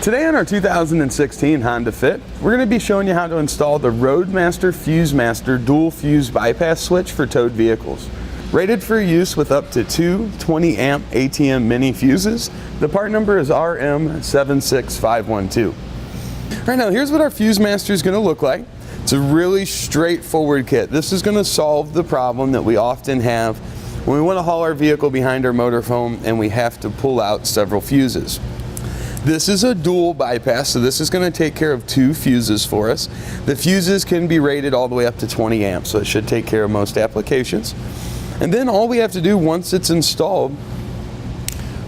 Today on our 2016 Honda Fit, we're going to be showing you how to install the Roadmaster FuseMaster dual fuse bypass switch for towed vehicles. Rated for use with up to two 20 amp ATM mini fuses, the part number is RM76512. Right now, here's what our FuseMaster is going to look like. It's a really straightforward kit. This is going to solve the problem that we often have when we want to haul our vehicle behind our motorhome and we have to pull out several fuses. This is a dual bypass, so this is going to take care of two fuses for us. The fuses can be rated all the way up to 20 amps, so it should take care of most applications. And then all we have to do once it's installed,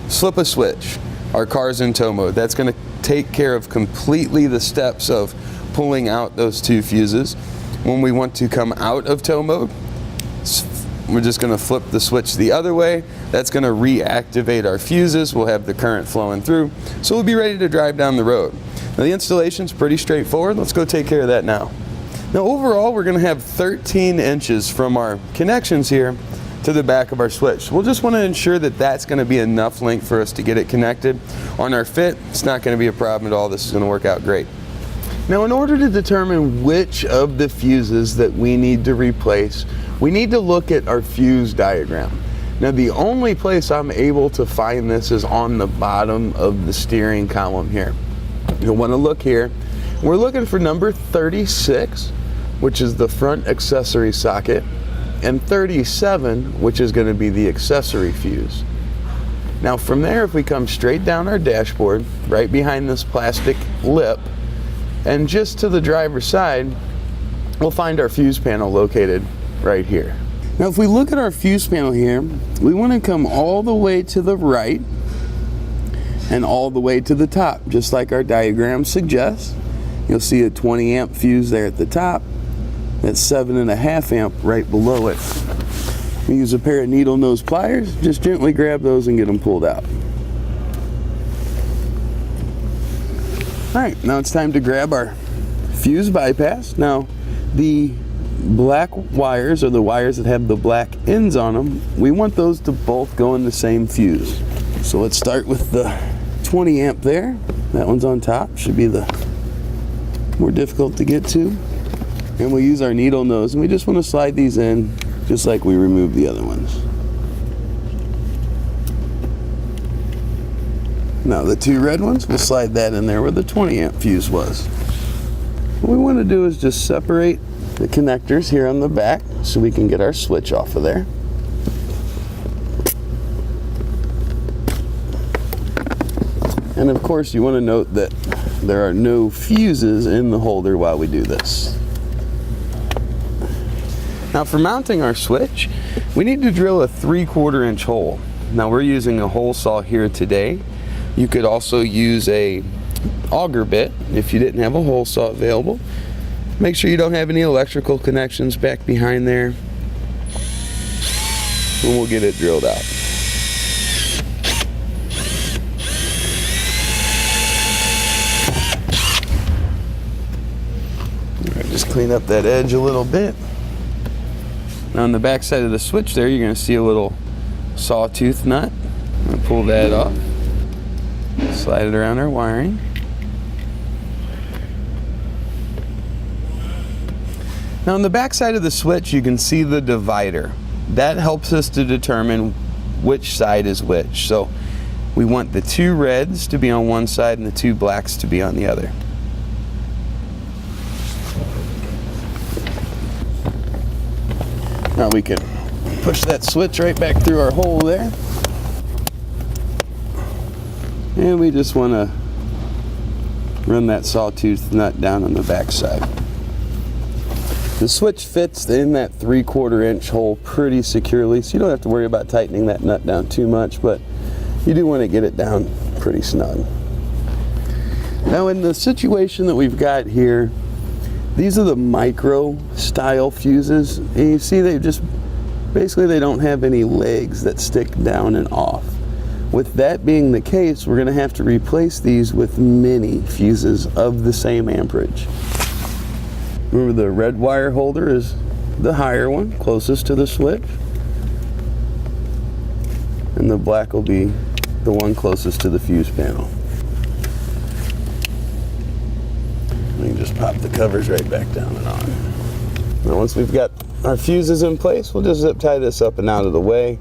flip a switch. Our car's in tow mode. That's going to take care of completely the steps of pulling out those two fuses. When we want to come out of tow mode, we're just going to flip the switch the other way. That's going to reactivate our fuses. We'll have the current flowing through, so we'll be ready to drive down the road. Now, the installation's pretty straightforward. Let's go take care of that now. Now, overall, we're going to have 13 inches from our connections here to the back of our switch. We'll just want to ensure that that's going to be enough length for us to get it connected. On our Fit, it's not going to be a problem at all. This is going to work out great. Now, in order to determine which of the fuses that we need to replace, we need to look at our fuse diagram. Now, the only place I'm able to find this is on the bottom of the steering column here. You'll want to look here. We're looking for number 36, which is the front accessory socket, and 37, which is going to be the accessory fuse. Now, from there, if we come straight down our dashboard, right behind this plastic lip, and just to the driver's side, we'll find our fuse panel located right here. Now, if we look at our fuse panel here, we want to come all the way to the right and all the way to the top, just like our diagram suggests. You'll see a 20 amp fuse there at the top. That's 7.5 amp right below it. We use a pair of Needlenose pliers. Just gently grab those and get them pulled out. All right, now it's time to grab our fuse bypass. Now, the black wires, or the wires that have the black ends on them, we want those to both go in the same fuse. So let's start with the 20 amp there. That one's on top, should be the more difficult to get to. And we'll use our needle nose, and we just want to slide these in just like we removed the other ones. Now the two red ones, we'll slide that in there where the 20 amp fuse was. What we want to do is just separate the connectors here on the back so we can get our switch off of there. And of course, you want to note that there are no fuses in the holder while we do this. Now, for mounting our switch, we need to drill a 3/4 inch hole. Now, we're using a hole saw here today. You could also use a auger bit if you didn't have a hole saw available. Make sure you don't have any electrical connections back behind there, and we'll get it drilled out. All right, just clean up that edge a little bit. Now, on the back side of the switch there, you're going to see a little sawtooth nut. I'm going to pull that off, slide it around our wiring. Now, on the back side of the switch, you can see the divider. That helps us to determine which side is which. So we want the two reds to be on one side and the two blacks to be on the other. Now we can push that switch right back through our hole there. And we just want to run that sawtooth nut down on the back side. The switch fits in that 3/4 inch hole pretty securely, so you don't have to worry about tightening that nut down too much, but you do want to get it down pretty snug. Now, in the situation that we've got here, these are the micro style fuses, and you see they don't have any legs that stick down and off. With that being the case, we're going to have to replace these with mini fuses of the same amperage. Remember, the red wire holder is the higher one, closest to the switch, and the black will be the one closest to the fuse panel. the covers right back down and on. Now once we've got our fuses in place, we'll just zip tie this up and out of the way.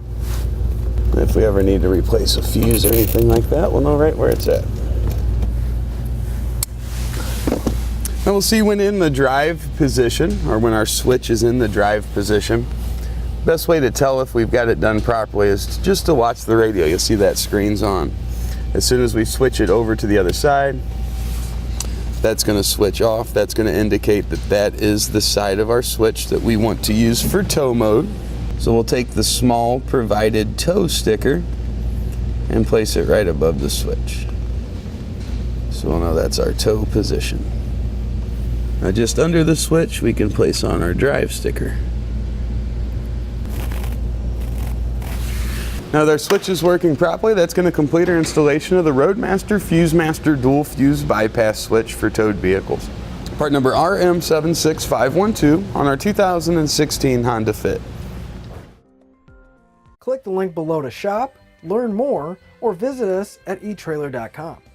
And if we ever need to replace a fuse or anything like that, we'll know right where it's at. Now we'll see when in the drive position, or when our switch is in the drive position. Best way to tell if we've got it done properly is just to watch the radio. You'll see that screen's on. As soon as we switch it over to the other side, that's going to switch off. That's going to indicate that that is the side of our switch that we want to use for tow mode. So we'll take the small provided tow sticker and place it right above the switch. So we'll know that's our tow position. Now just under the switch, we can place on our drive sticker. Now that our switch is working properly, that's going to complete our installation of the Roadmaster FuseMaster dual fuse bypass switch for towed vehicles. Part number RM76512 on our 2016 Honda Fit. Click the link below to shop, learn more, or visit us at eTrailer.com.